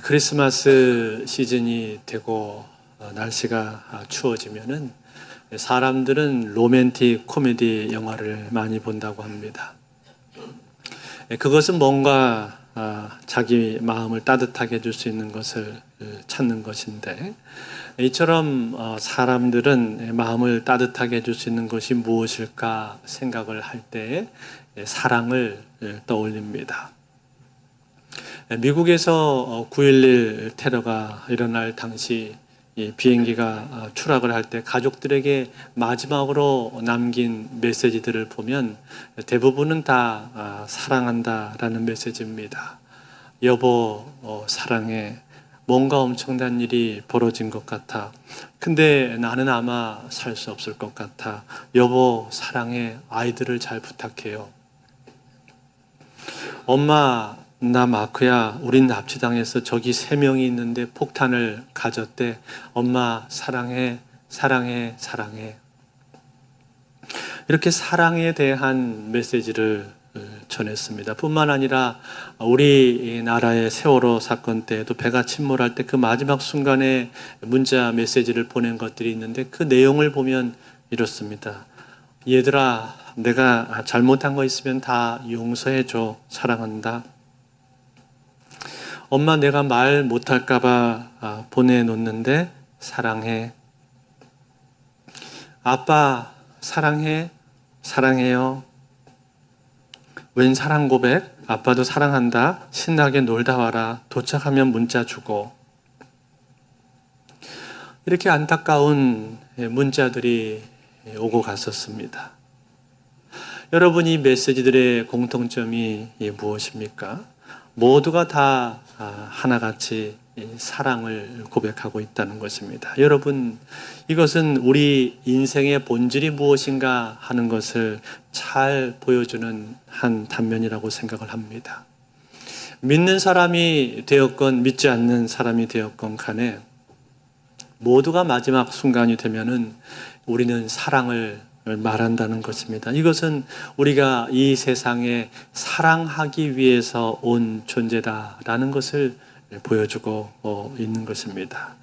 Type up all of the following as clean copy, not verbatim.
크리스마스 시즌이 되고 날씨가 추워지면은 사람들은 로맨틱 코미디 영화를 많이 본다고 합니다. 그것은 뭔가 자기 마음을 따뜻하게 해줄 수 있는 것을 찾는 것인데, 이처럼 사람들은 마음을 따뜻하게 해줄 수 있는 것이 무엇일까 생각을 할 때 사랑을 떠올립니다. 미국에서 9.11 테러가 일어날 당시 비행기가 추락을 할 때 가족들에게 마지막으로 남긴 메시지들을 보면 대부분은 다 사랑한다라는 메시지입니다. 여보, 사랑해. 뭔가 엄청난 일이 벌어진 것 같아. 근데 나는 아마 살 수 없을 것 같아. 여보, 사랑해. 아이들을 잘 부탁해요. 엄마, 나 마크야. 우린 납치당해서 저기 3명이 있는데 폭탄을 가졌대. 엄마, 사랑해, 사랑해, 사랑해. 이렇게 사랑에 대한 메시지를 전했습니다. 뿐만 아니라 우리나라의 세월호 사건 때에도 배가 침몰할 때 그 마지막 순간에 문자 메시지를 보낸 것들이 있는데 그 내용을 보면 이렇습니다. 얘들아, 내가 잘못한 거 있으면 다 용서해줘. 사랑한다. 엄마, 내가 말 못할까 봐 보내놓는데 사랑해. 아빠, 사랑해. 사랑해요. 웬 사랑 고백? 아빠도 사랑한다. 신나게 놀다 와라. 도착하면 문자 주고. 이렇게 안타까운 문자들이 오고 갔었습니다. 여러분, 이 메시지들의 공통점이 무엇입니까? 모두가 다 하나같이 사랑을 고백하고 있다는 것입니다. 여러분, 이것은 우리 인생의 본질이 무엇인가 하는 것을 잘 보여주는 한 단면이라고 생각을 합니다. 믿는 사람이 되었건 믿지 않는 사람이 되었건 간에 모두가 마지막 순간이 되면은 우리는 사랑을 말한다는 것입니다. 이것은 우리가 이 세상에 사랑하기 위해서 온 존재다라는 것을 보여주고 있는 것입니다.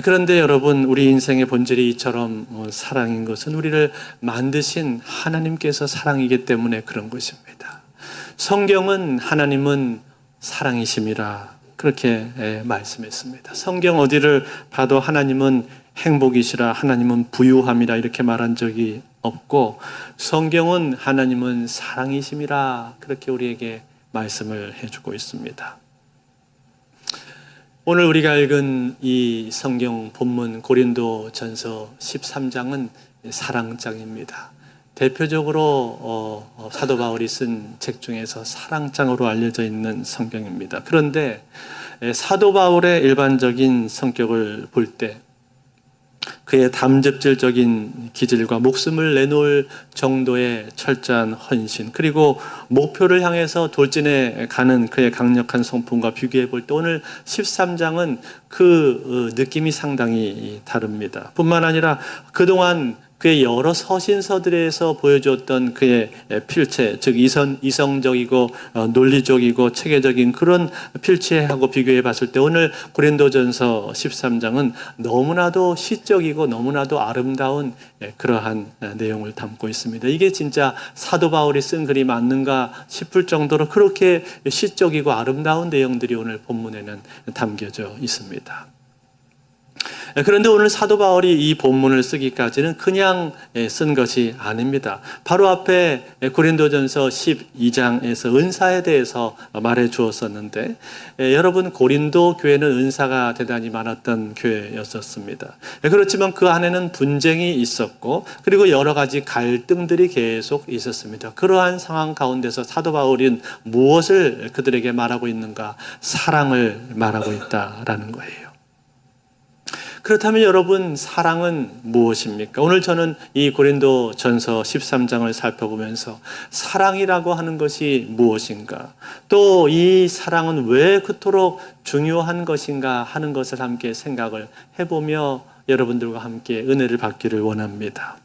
그런데 여러분, 우리 인생의 본질이 이처럼 사랑인 것은 우리를 만드신 하나님께서 사랑이기 때문에 그런 것입니다. 성경은 하나님은 사랑이심이라 그렇게 말씀했습니다. 성경 어디를 봐도 하나님은 행복이시라, 하나님은 부유함이라 이렇게 말한 적이 없고, 성경은 하나님은 사랑이심이라 그렇게 우리에게 말씀을 해주고 있습니다. 오늘 우리가 읽은 이 성경 본문 고린도전서 13장은 사랑장입니다. 대표적으로 사도 바울이 쓴 책 중에서 사랑장으로 알려져 있는 성경입니다. 그런데 사도 바울의 일반적인 성격을 볼 때 그의 담즙질적인 기질과 목숨을 내놓을 정도의 철저한 헌신, 그리고 목표를 향해서 돌진해 가는 그의 강력한 성품과 비교해 볼 때 오늘 13장은 그 느낌이 상당히 다릅니다. 뿐만 아니라 그동안 그의 여러 서신서들에서 보여주었던 그의 필체, 즉 이성적이고 논리적이고 체계적인 그런 필체하고 비교해 봤을 때 오늘 고린도전서 13장은 너무나도 시적이고 너무나도 아름다운 그러한 내용을 담고 있습니다. 이게 진짜 사도 바울이 쓴 글이 맞는가 싶을 정도로 그렇게 시적이고 아름다운 내용들이 오늘 본문에는 담겨져 있습니다. 그런데 오늘 사도 바울이 이 본문을 쓰기까지는 그냥 쓴 것이 아닙니다. 바로 앞에 고린도전서 12장에서 은사에 대해서 말해 주었었는데, 여러분, 고린도 교회는 은사가 대단히 많았던 교회였었습니다. 그렇지만 그 안에는 분쟁이 있었고, 그리고 여러 가지 갈등들이 계속 있었습니다. 그러한 상황 가운데서 사도 바울은 무엇을 그들에게 말하고 있는가? 사랑을 말하고 있다라는 거예요. 그렇다면 여러분, 사랑은 무엇입니까? 오늘 저는 이 고린도전서 13장을 살펴보면서 사랑이라고 하는 것이 무엇인가, 또 이 사랑은 왜 그토록 중요한 것인가 하는 것을 함께 생각을 해보며 여러분들과 함께 은혜를 받기를 원합니다.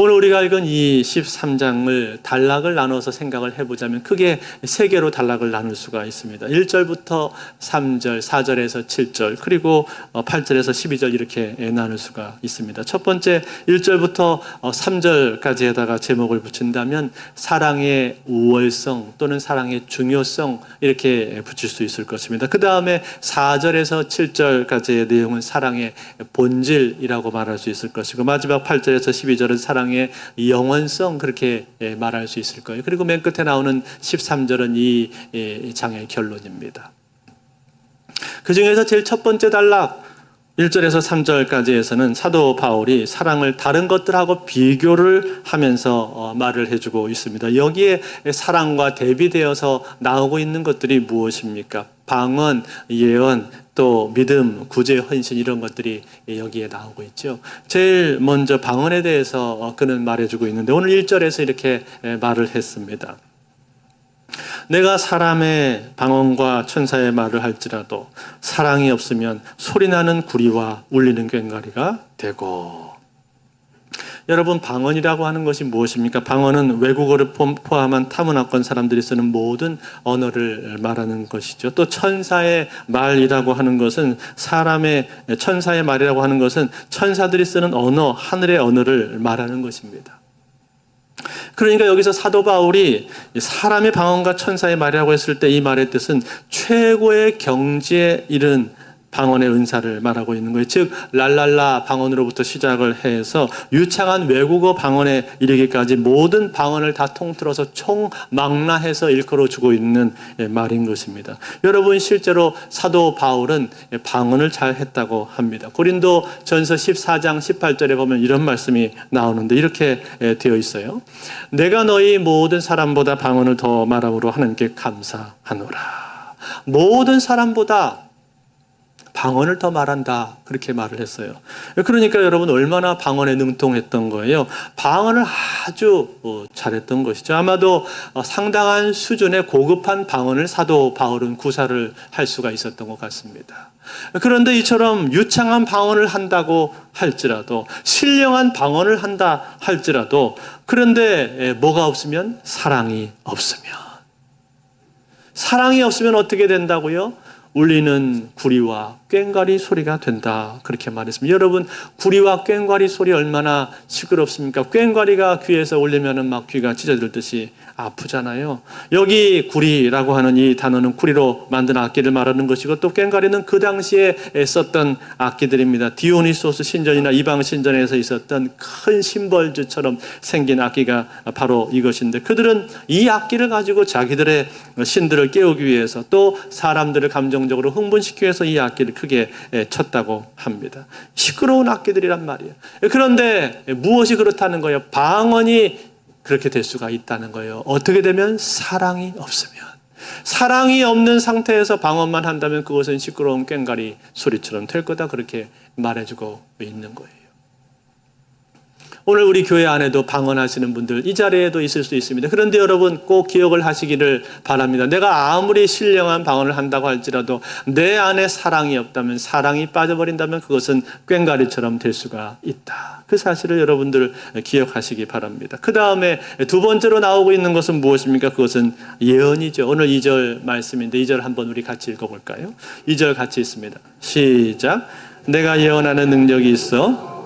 오늘 우리가 읽은 이 13장을 단락을 나눠서 생각을 해보자면 크게 세 개로 단락을 나눌 수가 있습니다. 1절부터 3절, 4절에서 7절, 그리고 8절에서 12절 이렇게 나눌 수가 있습니다. 첫 번째 1절부터 3절까지에다가 제목을 붙인다면 사랑의 우월성 또는 사랑의 중요성 이렇게 붙일 수 있을 것입니다. 그 다음에 4절에서 7절까지의 내용은 사랑의 본질이라고 말할 수 있을 것이고, 마지막 8절에서 12절은 사랑의 영원성 그렇게 말할 수 있을 거예요. 그리고 맨 끝에 나오는 13절은 이 장의 결론입니다. 그 중에서 제일 첫 번째 단락 1절에서 3절까지에서는 사도 바울이 사랑을 다른 것들하고 비교를 하면서 말을 해주고 있습니다. 여기에 사랑과 대비되어서 나오고 있는 것들이 무엇입니까? 방언, 예언, 또 믿음, 구제, 헌신 이런 것들이 여기에 나오고 있죠. 제일 먼저 방언에 대해서 그는 말해주고 있는데 오늘 1절에서 이렇게 말을 했습니다. 내가 사람의 방언과 천사의 말을 할지라도 사랑이 없으면 소리나는 구리와 울리는 꽹과리가 되고. 여러분, 방언이라고 하는 것이 무엇입니까? 방언은 외국어를 포함한 타문화권 사람들이 쓰는 모든 언어를 말하는 것이죠. 또 천사의 말이라고 하는 것은 천사의 말이라고 하는 것은 천사들이 쓰는 언어, 하늘의 언어를 말하는 것입니다. 그러니까 여기서 사도 바울이 사람의 방언과 천사의 말이라고 했을 때 이 말의 뜻은 최고의 경지에 이른 방언의 은사를 말하고 있는 거예요. 즉 랄랄라 방언으로부터 시작을 해서 유창한 외국어 방언에 이르기까지 모든 방언을 다 통틀어서 총망라해서 일컬어주고 있는 말인 것입니다. 여러분, 실제로 사도 바울은 방언을 잘 했다고 합니다. 고린도 전서 14장 18절에 보면 이런 말씀이 나오는데 이렇게 되어 있어요. 내가 너희 모든 사람보다 방언을 더 말함으로 하나님께 감사하노라. 모든 사람보다 방언을 더 말한다, 그렇게 말을 했어요. 그러니까 여러분, 얼마나 방언에 능통했던 거예요. 방언을 아주 잘했던 것이죠. 아마도 상당한 수준의 고급한 방언을 사도 바울은 구사를 할 수가 있었던 것 같습니다. 그런데 이처럼 유창한 방언을 한다고 할지라도, 신령한 방언을 한다 할지라도, 그런데 뭐가 없으면? 사랑이 없으면 어떻게 된다고요? 울리는 구리와 꽹과리 소리가 된다, 그렇게 말했습니다. 여러분, 구리와 꽹과리 소리 얼마나 시끄럽습니까? 꽹과리가 귀에서 울리면은 막 귀가 찢어질듯이 아프잖아요. 여기 구리라고 하는 이 단어는 구리로 만든 악기를 말하는 것이고, 또 꽹과리는 그 당시에 썼던 악기들입니다. 디오니소스 신전이나 이방 신전에서 있었던 큰 심벌주처럼 생긴 악기가 바로 이것인데, 그들은 이 악기를 가지고 자기들의 신들을 깨우기 위해서, 또 사람들을 감정적으로 흥분시키기 위해서 이 악기를 크게 쳤다고 합니다. 시끄러운 악기들이란 말이에요. 그런데 무엇이 그렇다는 거예요? 방언이 그렇게 될 수가 있다는 거예요. 어떻게 되면? 사랑이 없으면. 사랑이 없는 상태에서 방언만 한다면 그것은 시끄러운 꽹과리 소리처럼 될 거다, 그렇게 말해주고 있는 거예요. 오늘 우리 교회 안에도 방언하시는 분들 이 자리에도 있을 수 있습니다. 그런데 여러분, 꼭 기억을 하시기를 바랍니다. 내가 아무리 신령한 방언을 한다고 할지라도 내 안에 사랑이 없다면, 사랑이 빠져버린다면 그것은 꽹과리처럼 될 수가 있다. 그 사실을 여러분들 기억하시기 바랍니다. 그 다음에 두 번째로 나오고 있는 것은 무엇입니까? 그것은 예언이죠. 오늘 2절 말씀인데 2절 한번 우리 같이 읽어볼까요? 2절 같이 있습니다. 시작. 내가 예언하는 능력이 있어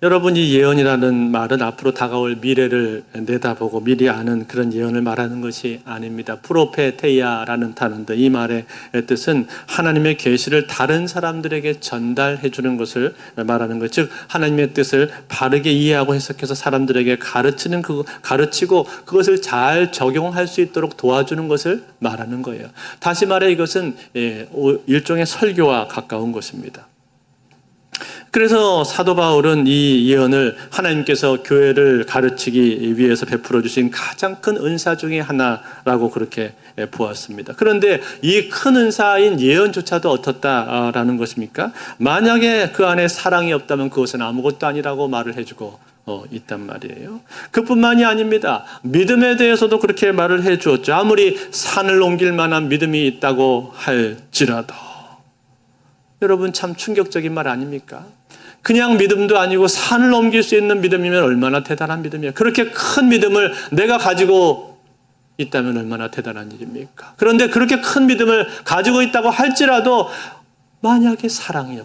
여러분, 이 예언이라는 말은 앞으로 다가올 미래를 내다보고 미리 아는 그런 예언을 말하는 것이 아닙니다. 프로페테이아라는 단어인데 이 말의 뜻은 하나님의 계시를 다른 사람들에게 전달해 주는 것을 말하는 것. 즉 하나님의 뜻을 바르게 이해하고 해석해서 사람들에게 가르치고 그것을 잘 적용할 수 있도록 도와주는 것을 말하는 거예요. 다시 말해 이것은 일종의 설교와 가까운 것입니다. 그래서 사도 바울은 이 예언을 하나님께서 교회를 가르치기 위해서 베풀어 주신 가장 큰 은사 중에 하나라고 그렇게 보았습니다. 그런데 이 큰 은사인 예언조차도 어떻다라는 것입니까? 만약에 그 안에 사랑이 없다면 그것은 아무것도 아니라고 말을 해주고 있단 말이에요. 그뿐만이 아닙니다. 믿음에 대해서도 그렇게 말을 해 주었죠. 아무리 산을 옮길 만한 믿음이 있다고 할지라도. 여러분 참 충격적인 말 아닙니까? 그냥 믿음도 아니고 산을 옮길 수 있는 믿음이면 얼마나 대단한 믿음이에요. 그렇게 큰 믿음을 내가 가지고 있다면 얼마나 대단한 일입니까? 그런데 그렇게 큰 믿음을 가지고 있다고 할지라도 만약에 사랑이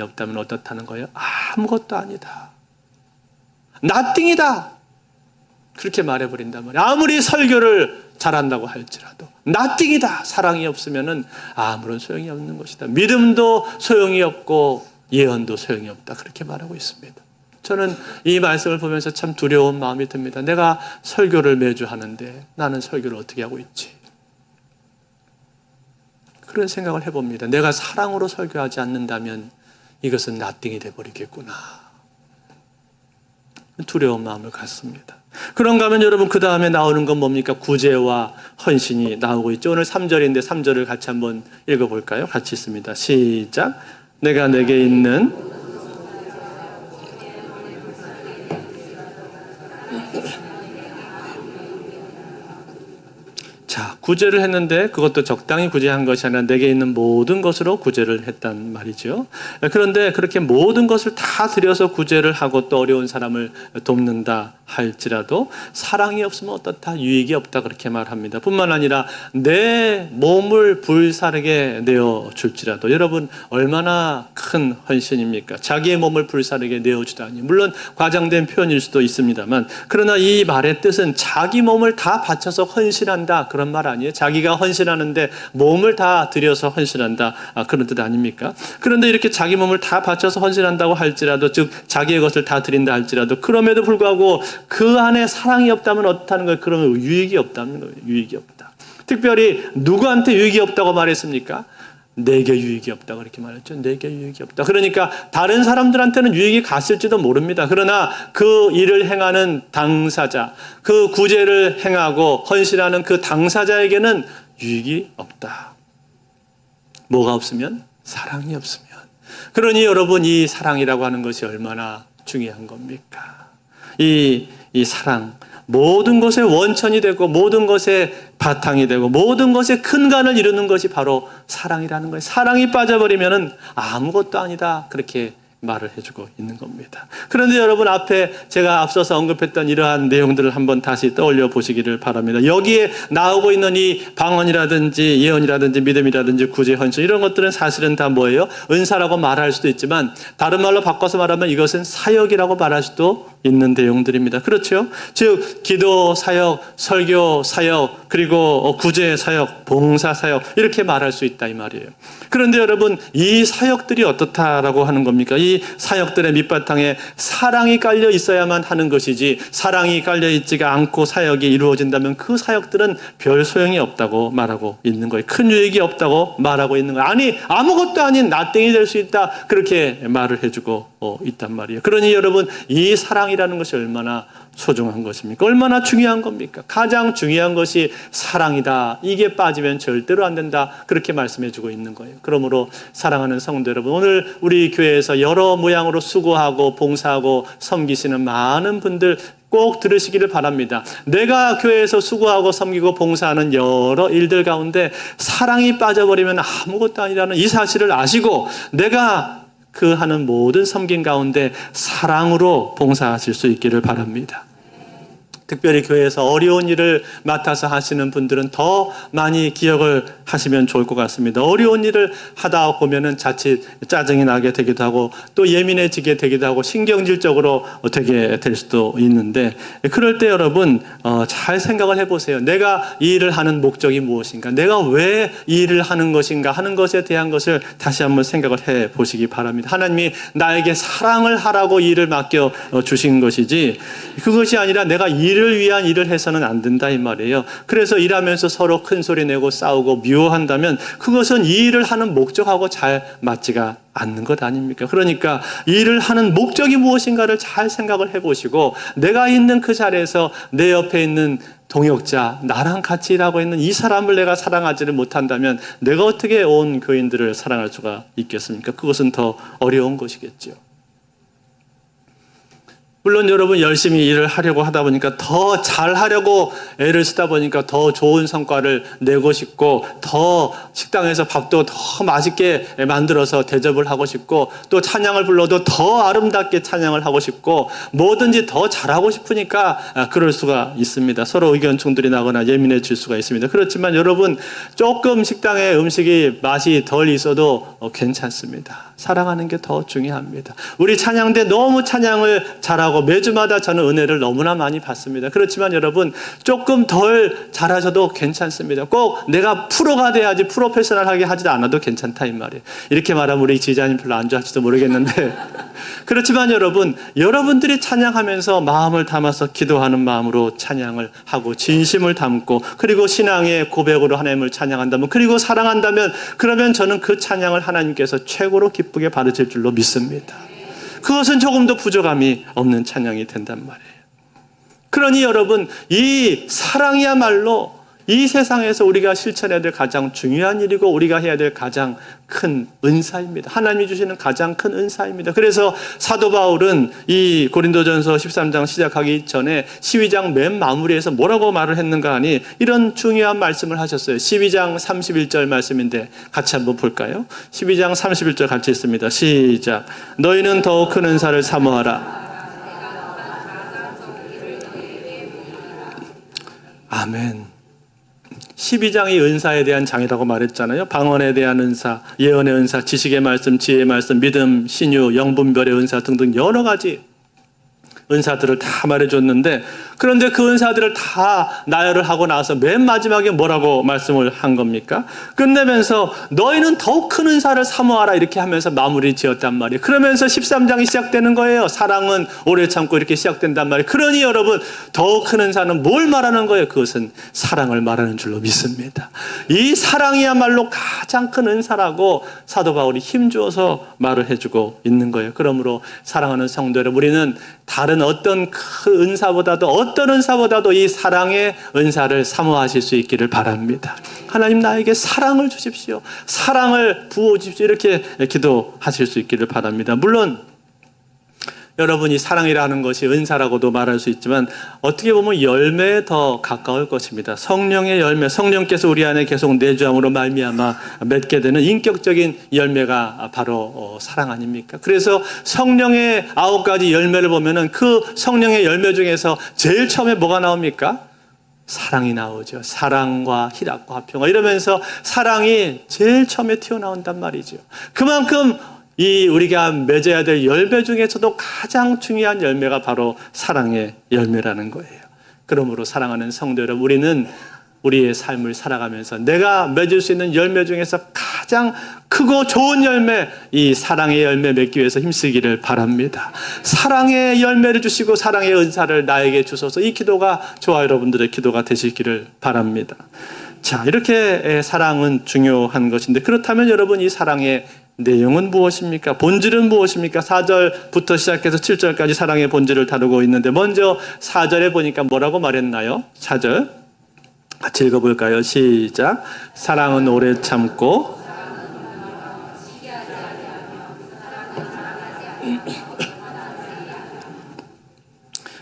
없다면 어떻다는 거예요? 아무것도 아니다. nothing이다. 그렇게 말해버린단 말이에요. 아무리 설교를 잘한다고 할지라도 nothing이다. 사랑이 없으면 아무런 소용이 없는 것이다. 믿음도 소용이 없고 예언도 소용이 없다. 그렇게 말하고 있습니다. 저는 이 말씀을 보면서 참 두려운 마음이 듭니다. 내가 설교를 매주 하는데 나는 설교를 어떻게 하고 있지? 그런 생각을 해봅니다. 내가 사랑으로 설교하지 않는다면 이것은 nothing이 돼버리겠구나. 두려운 마음을 갖습니다. 그런가 하면 여러분 그 다음에 나오는 건 뭡니까? 구제와 헌신이 나오고 있죠. 오늘 3절인데 3절을 같이 한번 읽어볼까요? 같이 있습니다. 시작. 내가 내게 있는 자, 구제를 했는데 그것도 적당히 구제한 것이 아니라 내게 있는 모든 것으로 구제를 했단 말이죠. 그런데 그렇게 모든 것을 다 들여서 구제를 하고 또 어려운 사람을 돕는다 할지라도 사랑이 없으면 어떻다? 유익이 없다 그렇게 말합니다. 뿐만 아니라 내 몸을 불사르게 내어줄지라도 여러분 얼마나 큰 헌신입니까? 자기의 몸을 불사르게 내어주다니. 물론 과장된 표현일 수도 있습니다만 그러나 이 말의 뜻은 자기 몸을 다 바쳐서 헌신한다 그런 말 아니에요? 자기가 헌신하는데 몸을 다 들여서 헌신한다 그런 뜻 아닙니까? 그런데 이렇게 자기 몸을 다 바쳐서 헌신한다고 할지라도 즉 자기의 것을 다 드린다 할지라도 그럼에도 불구하고 그 안에 사랑이 없다면 어떻다는 거예요? 그러면 유익이 없다는 거예요. 유익이 없다. 특별히 누구한테 유익이 없다고 말했습니까? 내게 유익이 없다 그렇게 말했죠. 내게 유익이 없다. 그러니까 다른 사람들한테는 유익이 갔을지도 모릅니다. 그러나 그 일을 행하는 당사자, 그 구제를 행하고 헌신하는 그 당사자에게는 유익이 없다. 뭐가 없으면? 사랑이 없으면. 그러니 여러분 이 사랑이라고 하는 것이 얼마나 중요한 겁니까? 이 사랑 모든 것의 원천이 되고 모든 것의 바탕이 되고 모든 것의 근간을 이루는 것이 바로 사랑이라는 거예요. 사랑이 빠져버리면 아무것도 아니다 그렇게 말을 해주고 있는 겁니다. 그런데 여러분 앞에 제가 앞서서 언급했던 이러한 내용들을 한번 다시 떠올려 보시기를 바랍니다. 여기에 나오고 있는 이 방언이라든지 예언이라든지 믿음이라든지 구제, 헌신 이런 것들은 사실은 다 뭐예요? 은사라고 말할 수도 있지만 다른 말로 바꿔서 말하면 이것은 사역이라고 말할 수도 있는 내용들입니다. 그렇죠? 즉 기도 사역, 설교 사역, 그리고 구제 사역, 봉사 사역 이렇게 말할 수 있다 이 말이에요. 그런데 여러분 이 사역들이 어떻다라고 하는 겁니까? 이 사역들의 밑바탕에 사랑이 깔려 있어야만 하는 것이지 사랑이 깔려 있지가 않고 사역이 이루어진다면 그 사역들은 별 소용이 없다고 말하고 있는 거예요. 큰 유익이 없다고 말하고 있는 거예요. 아니 아무것도 아닌 나땡이 될 수 있다 그렇게 말을 해주고 있단 말이에요. 그러니 여러분 이 사랑이라는 것이 얼마나 소중한 것입니까? 얼마나 중요한 겁니까? 가장 중요한 것이 사랑이다. 이게 빠지면 절대로 안 된다. 그렇게 말씀해주고 있는 거예요. 그러므로 사랑하는 성도 여러분, 오늘 우리 교회에서 여러 모양으로 수고하고 봉사하고 섬기시는 많은 분들 꼭 들으시기를 바랍니다. 내가 교회에서 수고하고 섬기고 봉사하는 여러 일들 가운데 사랑이 빠져버리면 아무것도 아니라는 이 사실을 아시고 내가 그 하는 모든 섬김 가운데 사랑으로 봉사하실 수 있기를 바랍니다. 특별히 교회에서 어려운 일을 맡아서 하시는 분들은 더 많이 기억을 하시면 좋을 것 같습니다. 어려운 일을 하다 보면은 자칫 짜증이 나게 되기도 하고 또 예민해지게 되기도 하고 신경질적으로 되게 될 수도 있는데 그럴 때 여러분 잘 생각을 해보세요. 내가 이 일을 하는 목적이 무엇인가? 내가 왜 이 일을 하는 것인가? 하는 것에 대한 것을 다시 한번 생각을 해보시기 바랍니다. 하나님이 나에게 사랑을 하라고 이 일을 맡겨 주신 것이지 그것이 아니라 내가 일을 위한 일을 해서는 안 된다 이 말이에요. 그래서 일하면서 서로 큰 소리 내고 싸우고 미워한다면 그것은 이 일을 하는 목적하고 잘 맞지가 않는 것 아닙니까? 그러니까 일을 하는 목적이 무엇인가를 잘 생각을 해보시고 내가 있는 그 자리에서 내 옆에 있는 동역자, 나랑 같이 일하고 있는 이 사람을 내가 사랑하지를 못한다면 내가 어떻게 온 교인들을 사랑할 수가 있겠습니까? 그것은 더 어려운 것이겠죠. 물론 여러분 열심히 일을 하려고 하다 보니까 더 잘하려고 애를 쓰다 보니까 더 좋은 성과를 내고 싶고 더 식당에서 밥도 더 맛있게 만들어서 대접을 하고 싶고 또 찬양을 불러도 더 아름답게 찬양을 하고 싶고 뭐든지 더 잘하고 싶으니까 그럴 수가 있습니다. 서로 의견 충돌이 나거나 예민해질 수가 있습니다. 그렇지만 여러분 조금 식당에 음식이 맛이 덜 있어도 괜찮습니다. 사랑하는 게 더 중요합니다. 우리 찬양대 너무 찬양을 잘하고 매주마다 저는 은혜를 너무나 많이 받습니다. 그렇지만 여러분 조금 덜 잘하셔도 괜찮습니다. 꼭 내가 프로가 돼야지 프로페셔널하게 하지 않아도 괜찮다 이 말이에요. 이렇게 말하면 우리 지자님 별로 안 좋아할지도 모르겠는데 그렇지만 여러분 여러분들이 찬양하면서 마음을 담아서 기도하는 마음으로 찬양을 하고 진심을 담고 그리고 신앙의 고백으로 하나님을 찬양한다면 그리고 사랑한다면 그러면 저는 그 찬양을 하나님께서 최고로 기쁘게 받으실 줄로 믿습니다. 그것은 조금도 부족함이 없는 찬양이 된단 말이에요. 그러니 여러분 이 사랑이야말로 이 세상에서 우리가 실천해야 될 가장 중요한 일이고 우리가 해야 될 가장 큰 은사입니다. 하나님이 주시는 가장 큰 은사입니다. 그래서 사도 바울은 이 고린도전서 13장 시작하기 전에 12장 맨 마무리에서 뭐라고 말을 했는가 하니 이런 중요한 말씀을 하셨어요. 12장 31절 말씀인데 같이 한번 볼까요? 12장 31절 같이 읽습니다. 시작. 너희는 더욱 큰 은사를 사모하라. 아멘. 12장이 은사에 대한 장이라고 말했잖아요. 방언에 대한 은사, 예언의 은사, 지식의 말씀, 지혜의 말씀, 믿음, 신유, 영분별의 은사 등등 여러 가지 은사들을 다 말해줬는데 그런데 그 은사들을 다 나열을 하고 나서 맨 마지막에 뭐라고 말씀을 한 겁니까? 끝내면서 너희는 더욱 큰 은사를 사모하라 이렇게 하면서 마무리 지었단 말이에요. 그러면서 13장이 시작되는 거예요. 사랑은 오래 참고 이렇게 시작된단 말이에요. 그러니 여러분 더욱 큰 은사는 뭘 말하는 거예요? 그것은 사랑을 말하는 줄로 믿습니다. 이 사랑이야말로 가장 큰 은사라고 사도 바울이 힘주어서 말을 해주고 있는 거예요. 그러므로 사랑하는 성도 여러분 우리는 다른 어떤 그 은사보다도 어떤 은사보다도 이 사랑의 은사를 사모하실 수 있기를 바랍니다. 하나님 나에게 사랑을 주십시오. 사랑을 부어주십시오. 이렇게 기도하실 수 있기를 바랍니다. 물론 여러분이 사랑이라는 것이 은사라고도 말할 수 있지만 어떻게 보면 열매에 더 가까울 것입니다. 성령의 열매, 성령께서 우리 안에 계속 내주함으로 말미암아 맺게 되는 인격적인 열매가 바로 사랑 아닙니까? 그래서 성령의 9가지 열매를 보면은 그 성령의 열매 중에서 제일 처음에 뭐가 나옵니까? 사랑이 나오죠. 사랑과 희락과 화평과 이러면서 사랑이 제일 처음에 튀어나온단 말이죠. 그만큼 이 우리가 맺어야 될 열매 중에서도 가장 중요한 열매가 바로 사랑의 열매라는 거예요. 그러므로 사랑하는 성도 여러분, 우리는 우리의 삶을 살아가면서 내가 맺을 수 있는 열매 중에서 가장 크고 좋은 열매, 이 사랑의 열매 맺기 위해서 힘쓰기를 바랍니다. 사랑의 열매를 주시고 사랑의 은사를 나에게 주셔서 이 기도가 저와 여러분들의 기도가 되시기를 바랍니다. 자, 이렇게 사랑은 중요한 것인데 그렇다면 여러분 이 사랑의 내용은 무엇입니까? 본질은 무엇입니까? 4절부터 시작해서 7절까지 사랑의 본질을 다루고 있는데 먼저 4절에 보니까 뭐라고 말했나요? 4절 같이 읽어볼까요? 시작. 사랑은 오래 참고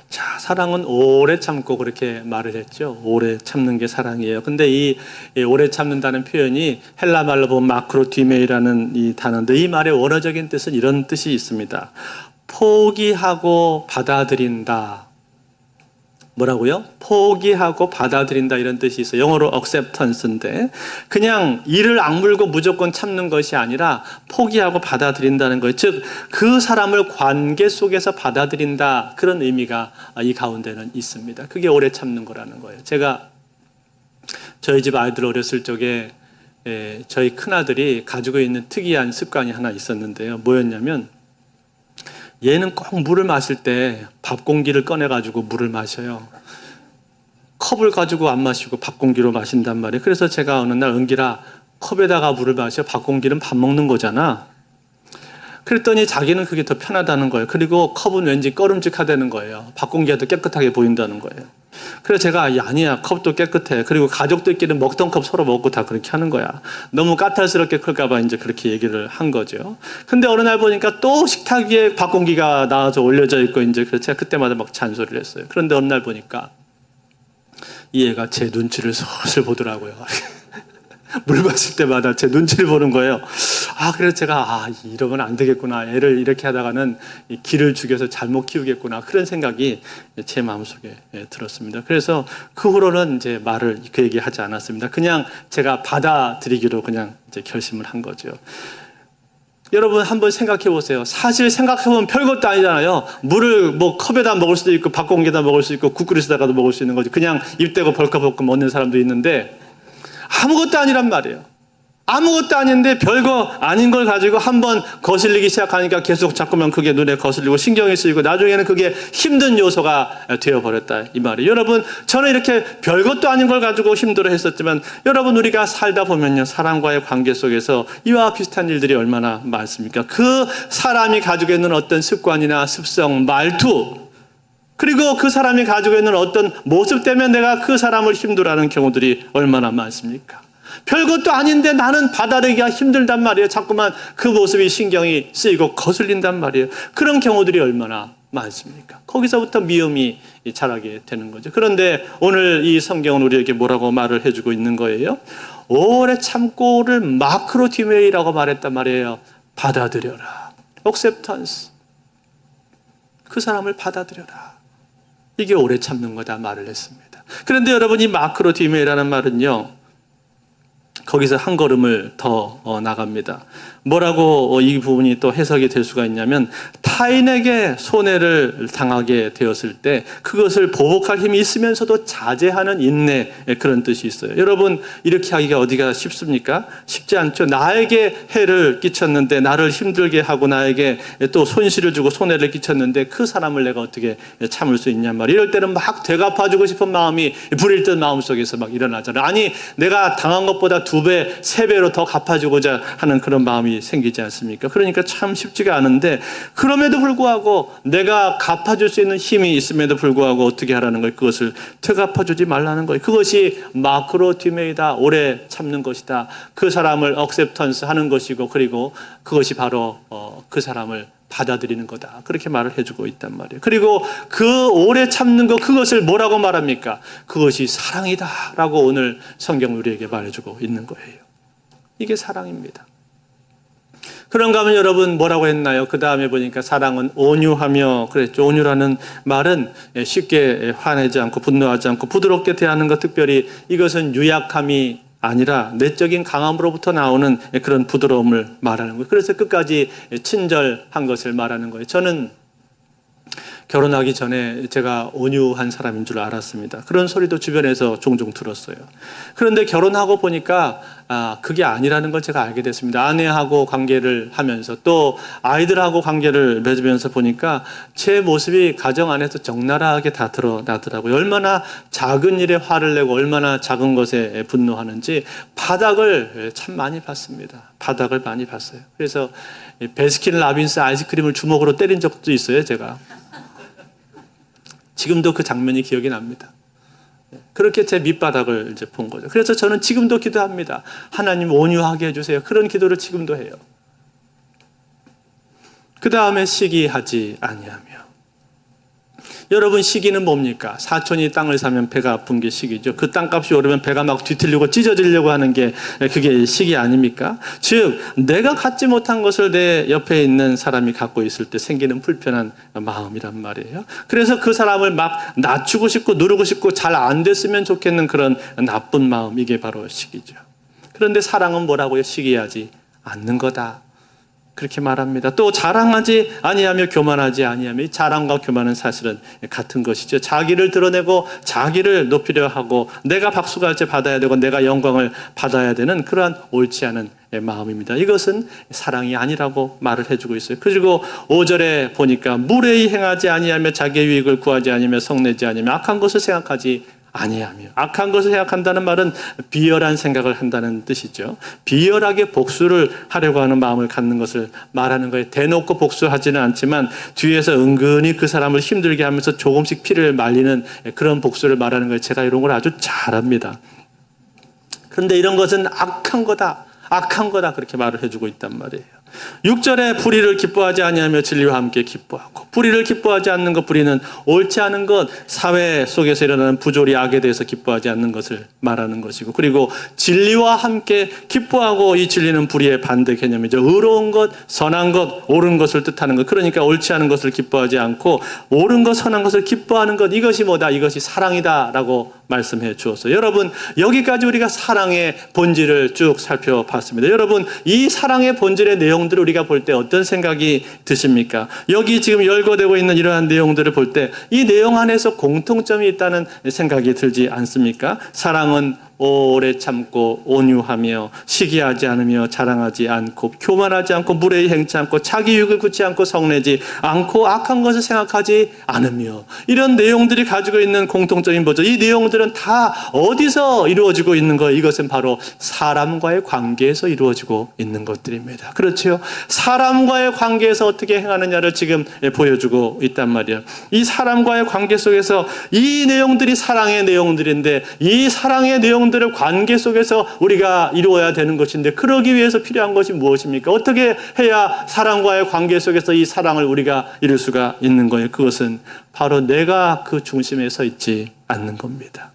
자, 사랑은 오래 참고 그렇게 말을 했죠. 오래 참는 게 사랑이에요. 근데 이 오래 참는다는 표현이 헬라 말로 보면 마크로디메이라는 이 단어인데 이 말의 원어적인 뜻은 이런 뜻이 있습니다. 포기하고 받아들인다. 뭐라고요? 포기하고 받아들인다 이런 뜻이 있어요. 영어로 acceptance인데 그냥 이를 악물고 무조건 참는 것이 아니라 포기하고 받아들인다는 거예요. 즉 그 사람을 관계 속에서 받아들인다 그런 의미가 이 가운데는 있습니다. 그게 오래 참는 거라는 거예요. 제가 저희 집 아이들 어렸을 적에 저희 큰아들이 가지고 있는 특이한 습관이 하나 있었는데요. 뭐였냐면 얘는 꼭 물을 마실 때 밥 공기를 꺼내가지고 물을 마셔요. 컵을 가지고 안 마시고 밥 공기로 마신단 말이에요. 그래서 제가 어느 날 은기라 컵에다가 물을 마셔. 밥 공기는 밥 먹는 거잖아. 그랬더니 자기는 그게 더 편하다는 거예요. 그리고 컵은 왠지 꺼름직하다는 거예요. 밥 공기가 더 깨끗하게 보인다는 거예요. 그래서 제가 아니야, 컵도 깨끗해. 그리고 가족들끼리 먹던 컵 서로 먹고 다 그렇게 하는 거야. 너무 까탈스럽게 클까봐 이제 그렇게 얘기를 한 거죠. 근데 어느 날 보니까 또 식탁 위에 밥 공기가 나와서 올려져 있고 이제 그래서 제가 그때마다 막 잔소리를 했어요. 그런데 어느 날 보니까 이 애가 제 눈치를 슬슬 보더라고요. 물 마실 때마다 제 눈치를 보는 거예요. 그래서 제가 이러면 안 되겠구나. 애를 이렇게 하다가는 기를 죽여서 잘못 키우겠구나. 그런 생각이 제 마음속에 들었습니다. 그래서 그 후로는 이제 말을 그 얘기 하지 않았습니다. 그냥 제가 받아들이기로 그냥 이제 결심을 한 거죠. 여러분 한번 생각해 보세요. 사실 생각해보면 별것도 아니잖아요. 물을 뭐 컵에다 먹을 수도 있고 밥 공기에다 먹을 수 있고 국그릇에다가도 먹을 수 있는 거지. 그냥 입 대고 벌컥벌컥 먹는 사람도 있는데 아무것도 아니란 말이에요. 아무것도 아닌데 별거 아닌 걸 가지고 한번 거슬리기 시작하니까 계속 자꾸만 그게 눈에 거슬리고 신경이 쓰이고 나중에는 그게 힘든 요소가 되어버렸다 이 말이에요. 여러분 저는 이렇게 별것도 아닌 걸 가지고 힘들어 했었지만 여러분 우리가 살다 보면요 사람과의 관계 속에서 이와 비슷한 일들이 얼마나 많습니까? 그 사람이 가지고 있는 어떤 습관이나 습성, 말투 그리고 그 사람이 가지고 있는 어떤 모습 때문에 내가 그 사람을 힘들어하는 경우들이 얼마나 많습니까? 별것도 아닌데 나는 받아들이기가 힘들단 말이에요. 자꾸만 그 모습이 신경이 쓰이고 거슬린단 말이에요. 그런 경우들이 얼마나 많습니까? 거기서부터 미움이 자라게 되는 거죠. 그런데 오늘 이 성경은 우리에게 뭐라고 말을 해주고 있는 거예요? 오래 참고를 마크로티메이라고 말했단 말이에요. 받아들여라. acceptance. 그 사람을 받아들여라. 이게 오래 참는 거다 말을 했습니다. 그런데 여러분 이 마크로티메이라는 말은요. 거기서 한 걸음을 더 나갑니다. 뭐라고 이 부분이 또 해석이 될 수가 있냐면 타인에게 손해를 당하게 되었을 때 그것을 보복할 힘이 있으면서도 자제하는 인내 그런 뜻이 있어요. 여러분 이렇게 하기가 어디가 쉽습니까? 쉽지 않죠. 나에게 해를 끼쳤는데 나를 힘들게 하고 나에게 또 손실을 주고 손해를 끼쳤는데 그 사람을 내가 어떻게 참을 수 있냔 말이에요. 이럴 때는 막 되갚아주고 싶은 마음이 불일 듯 마음속에서 막 일어나잖아요. 아니 내가 당한 것보다 2배, 3배로 더 갚아주고자 하는 그런 마음이 생기지 않습니까? 그러니까 참 쉽지가 않은데 그럼에도 불구하고 내가 갚아줄 수 있는 힘이 있음에도 불구하고 어떻게 하라는 거예요? 그것을 되갚아주지 말라는 거예요. 그것이 마크로티메이다. 오래 참는 것이다. 그 사람을 억셉턴스 하는 것이고 그리고 그것이 바로 그 사람을 받아들이는 거다. 그렇게 말을 해주고 있단 말이에요. 그리고 그 오래 참는 것 그것을 뭐라고 말합니까? 그것이 사랑이다 라고 오늘 성경 우리에게 말해주고 있는 거예요. 이게 사랑입니다. 그런가 하면 여러분 뭐라고 했나요? 그 다음에 보니까 사랑은 온유하며 그랬죠. 온유라는 말은 쉽게 화내지 않고 분노하지 않고 부드럽게 대하는 것, 특별히 이것은 유약함이 아니라 내적인 강함으로부터 나오는 그런 부드러움을 말하는 거예요. 그래서 끝까지 친절한 것을 말하는 거예요. 저는 결혼하기 전에 제가 온유한 사람인 줄 알았습니다. 그런 소리도 주변에서 종종 들었어요. 그런데 결혼하고 보니까 그게 아니라는 걸 제가 알게 됐습니다. 아내하고 관계를 하면서 또 아이들하고 관계를 맺으면서 보니까 제 모습이 가정 안에서 적나라하게 다 드러나더라고요. 얼마나 작은 일에 화를 내고 얼마나 작은 것에 분노하는지 바닥을 참 많이 봤습니다. 바닥을 많이 봤어요. 그래서 베스킨 라빈스 아이스크림을 주먹으로 때린 적도 있어요, 제가. 지금도 그 장면이 기억이 납니다. 그렇게 제 밑바닥을 이제 본 거죠. 그래서 저는 지금도 기도합니다. 하나님 온유하게 해주세요. 그런 기도를 지금도 해요. 그 다음에 시기하지 아니하며. 여러분 시기는 뭡니까? 사촌이 땅을 사면 배가 아픈 게 시기죠. 그 땅값이 오르면 배가 막 뒤틀리고 찢어지려고 하는 게 그게 시기 아닙니까? 즉 내가 갖지 못한 것을 내 옆에 있는 사람이 갖고 있을 때 생기는 불편한 마음이란 말이에요. 그래서 그 사람을 막 낮추고 싶고 누르고 싶고 잘 안 됐으면 좋겠는 그런 나쁜 마음, 이게 바로 시기죠. 그런데 사랑은 뭐라고요? 시기하지 않는 거다. 그렇게 말합니다. 또 자랑하지 아니하며 교만하지 아니하며, 이 자랑과 교만은 사실은 같은 것이죠. 자기를 드러내고 자기를 높이려 하고 내가 박수갈채 받아야 되고 내가 영광을 받아야 되는 그러한 옳지 않은 마음입니다. 이것은 사랑이 아니라고 말을 해주고 있어요. 그리고 5절에 보니까 무례히 행하지 아니하며 자기의 유익을 구하지 아니하며 성내지 아니하며 악한 것을 생각하지 아니하며. 악한 것을 생각한다는 말은 비열한 생각을 한다는 뜻이죠. 비열하게 복수를 하려고 하는 마음을 갖는 것을 말하는 거예요. 대놓고 복수하지는 않지만 뒤에서 은근히 그 사람을 힘들게 하면서 조금씩 피를 말리는 그런 복수를 말하는 거예요. 제가 이런 걸 아주 잘합니다. 그런데 이런 것은 악한 거다. 악한 거다. 그렇게 말을 해주고 있단 말이에요. 6절에 불의를 기뻐하지 아니하며 진리와 함께 기뻐하고, 불의를 기뻐하지 않는 것, 불의는 옳지 않은 것, 사회 속에서 일어나는 부조리 악에 대해서 기뻐하지 않는 것을 말하는 것이고, 그리고 진리와 함께 기뻐하고, 이 진리는 불의의 반대 개념이죠. 의로운 것, 선한 것, 옳은 것을 뜻하는 것. 그러니까 옳지 않은 것을 기뻐하지 않고 옳은 것, 선한 것을 기뻐하는 것, 이것이 뭐다? 이것이 사랑이다라고 말씀해 주었어요. 여러분, 여기까지 우리가 사랑의 본질을 쭉 살펴봤습니다. 여러분, 이 사랑의 본질의 내용들을 우리가 볼 때 어떤 생각이 드십니까? 여기 지금 열거되고 있는 이러한 내용들을 볼 때 이 내용 안에서 공통점이 있다는 생각이 들지 않습니까? 사랑은 오래 참고 온유하며 시기하지 않으며 자랑하지 않고 교만하지 않고 무례히 행치 않고 자기 유익을 굳지 않고 성내지 않고 악한 것을 생각하지 않으며, 이런 내용들이 가지고 있는 공통점이 뭐죠? 이 내용들은 다 어디서 이루어지고 있는 거예요? 이것은 바로 사람과의 관계에서 이루어지고 있는 것들입니다. 그렇죠? 사람과의 관계에서 어떻게 행하느냐를 지금 보여주고 있단 말이에요. 이 사람과의 관계 속에서 이 내용들이 사랑의 내용들인데, 이 사랑의 내용들을 관계 속에서 우리가 이루어야 되는 것인데, 그러기 위해서 필요한 것이 무엇입니까? 어떻게 해야 사람과의 관계 속에서 이 사랑을 우리가 이룰 수가 있는 거예요? 그것은 바로 내가 그 중심에 서 있지 않는 겁니다.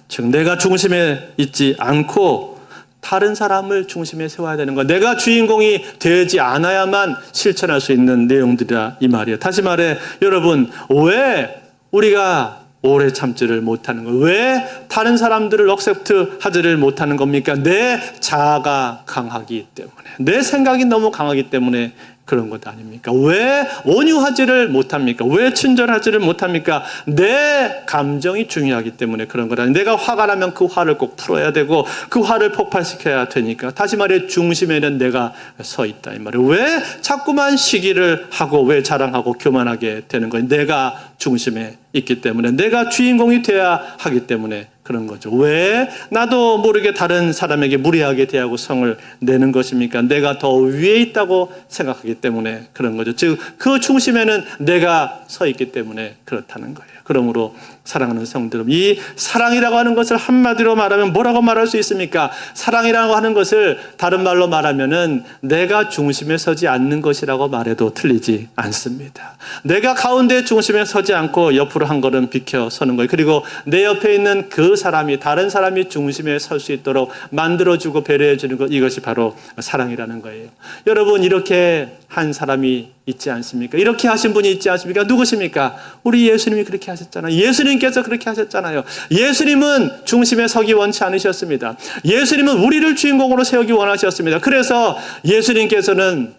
즉, 내가 중심에 있지 않고 다른 사람을 중심에 세워야 되는 거예요. 내가 주인공이 되지 않아야만 실천할 수 있는 내용들이라 이 말이에요. 다시 말해, 여러분, 왜 우리가 오래 참지를 못하는 거예요? 왜 다른 사람들을 억셉트 하지를 못하는 겁니까? 내 자아가 강하기 때문에, 내 생각이 너무 강하기 때문에 그런 것 아닙니까? 왜 온유하지를 못합니까? 왜 친절하지를 못합니까? 내 감정이 중요하기 때문에 그런 것 아닙니까? 내가 화가 나면 그 화를 꼭 풀어야 되고 그 화를 폭발시켜야 되니까. 다시 말해, 중심에는 내가 서 있다 이 말이에요. 왜 자꾸만 시기를 하고 왜 자랑하고 교만하게 되는 거예요? 내가 중심에 있기 때문에, 내가 주인공이 돼야 하기 때문에 그런 거죠. 왜 나도 모르게 다른 사람에게 무례하게 대하고 성을 내는 것입니까? 내가 더 위에 있다고 생각하기 때문에 그런 거죠. 즉, 그 중심에는 내가 서 있기 때문에 그렇다는 거예요. 그러므로 사랑하는 성도 여러분, 이 사랑이라고 하는 것을 한마디로 말하면 뭐라고 말할 수 있습니까? 사랑이라고 하는 것을 다른 말로 말하면은 내가 중심에 서지 않는 것이라고 말해도 틀리지 않습니다. 내가 가운데 중심에 서지 않고 옆으로 한 걸음 비켜 서는 거예요. 그리고 내 옆에 있는 그 사람이, 다른 사람이 중심에 설 수 있도록 만들어주고 배려해 주는 것, 이것이 바로 사랑이라는 거예요. 여러분, 이렇게 한 사람이 있지 않습니까? 이렇게 하신 분이 있지 않습니까? 누구십니까? 우리 예수님이 그렇게 하셨잖아요. 예수님께서 그렇게 하셨잖아요. 예수님은 중심에 서기 원치 않으셨습니다. 예수님은 우리를 주인공으로 세우기 원하셨습니다. 그래서 예수님께서는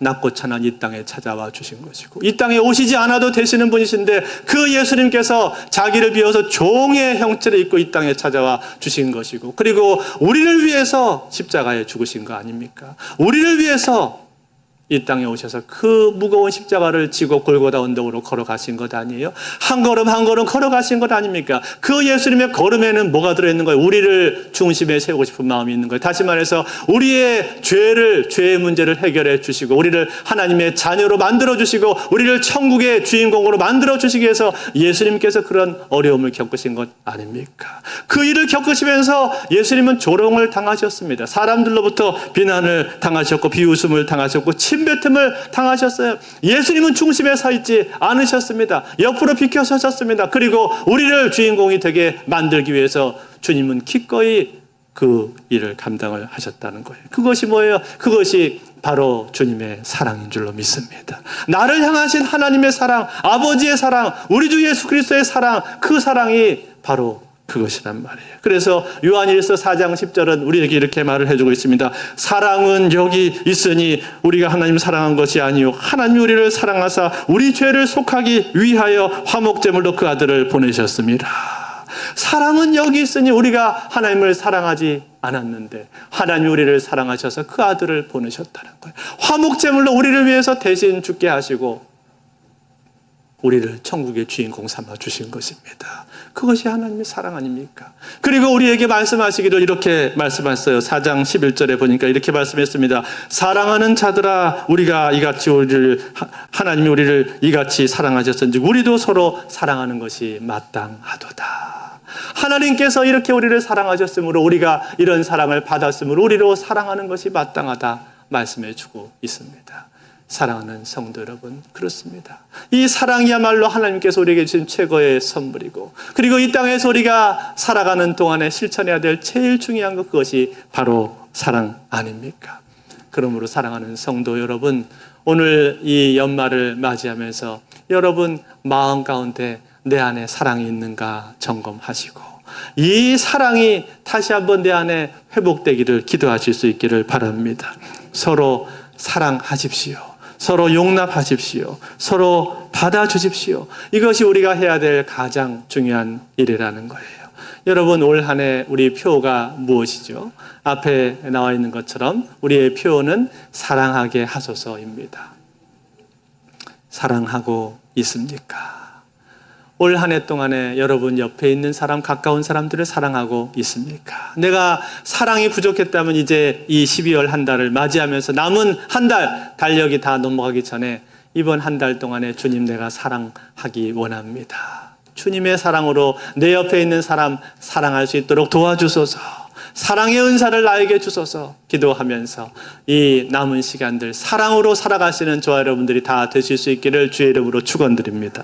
낮고 찬한 이 땅에 찾아와 주신 것이고, 이 땅에 오시지 않아도 되시는 분이신데 그 예수님께서 자기를 비워서 종의 형체를 입고 이 땅에 찾아와 주신 것이고, 그리고 우리를 위해서 십자가에 죽으신 거 아닙니까? 우리를 위해서 이 땅에 오셔서 그 무거운 십자가를 지고 골고다 언덕으로 걸어가신 것 아니에요? 한 걸음 한 걸음 걸어가신 것 아닙니까? 그 예수님의 걸음에는 뭐가 들어있는 거예요? 우리를 중심에 세우고 싶은 마음이 있는 거예요. 다시 말해서 우리의 죄의 문제를 해결해 주시고, 우리를 하나님의 자녀로 만들어 주시고, 우리를 천국의 주인공으로 만들어 주시기 위해서 예수님께서 그런 어려움을 겪으신 것 아닙니까? 그 일을 겪으시면서 예수님은 조롱을 당하셨습니다. 사람들로부터 비난을 당하셨고, 비웃음을 당하셨고, 침뱉음을 당하셨어요. 예수님은 중심에 서 있지 않으셨습니다. 옆으로 비켜 서셨습니다. 그리고 우리를 주인공이 되게 만들기 위해서 주님은 기꺼이 그 일을 감당을 하셨다는 거예요. 그것이 뭐예요? 그것이 바로 주님의 사랑인 줄로 믿습니다. 나를 향하신 하나님의 사랑, 아버지의 사랑, 우리 주 예수 그리스도의 사랑, 그 사랑이 바로 그것이란 말이에요. 그래서 요한일서 4장 10절은 우리에게 이렇게 말을 해주고 있습니다. 사랑은 여기 있으니 우리가 하나님을 사랑한 것이 아니요 하나님이 우리를 사랑하사 우리 죄를 속하기 위하여 화목제물로 그 아들을 보내셨습니다. 사랑은 여기 있으니 우리가 하나님을 사랑하지 않았는데 하나님이 우리를 사랑하셔서 그 아들을 보내셨다는 거예요. 화목제물로 우리를 위해서 대신 죽게 하시고 우리를 천국의 주인공 삼아 주신 것입니다. 그것이 하나님의 사랑 아닙니까? 그리고 우리에게 말씀하시기를 이렇게 말씀하셨어요. 4장 11절에 보니까 이렇게 말씀했습니다. 사랑하는 자들아, 우리가 이같이 하나님이 우리를 이같이 사랑하셨은지 우리도 서로 사랑하는 것이 마땅하도다. 하나님께서 이렇게 우리를 사랑하셨으므로 우리가 이런 사랑을 받았으므로 우리로 사랑하는 것이 마땅하다 말씀해 주고 있습니다. 사랑하는 성도 여러분, 그렇습니다. 이 사랑이야말로 하나님께서 우리에게 주신 최고의 선물이고, 그리고 이 땅에서 우리가 살아가는 동안에 실천해야 될 제일 중요한 것, 그것이 바로 사랑 아닙니까? 그러므로 사랑하는 성도 여러분, 오늘 이 연말을 맞이하면서 여러분 마음 가운데 내 안에 사랑이 있는가 점검하시고, 이 사랑이 다시 한번 내 안에 회복되기를 기도하실 수 있기를 바랍니다. 서로 사랑하십시오. 서로 용납하십시오. 서로 받아주십시오. 이것이 우리가 해야 될 가장 중요한 일이라는 거예요. 여러분, 올 한 해 우리 표가 무엇이죠? 앞에 나와 있는 것처럼 우리의 표는 사랑하게 하소서입니다. 사랑하고 있습니까? 올 한 해 동안에 여러분 옆에 있는 사람, 가까운 사람들을 사랑하고 있습니까? 내가 사랑이 부족했다면 이제 이 12월 한 달을 맞이하면서 남은 한 달, 달력이 다 넘어가기 전에 이번 한 달 동안에 주님, 내가 사랑하기 원합니다. 주님의 사랑으로 내 옆에 있는 사람 사랑할 수 있도록 도와주소서. 사랑의 은사를 나에게 주소서 기도하면서 이 남은 시간들 사랑으로 살아가시는 저와 여러분들이 다 되실 수 있기를 주의 이름으로 축원드립니다.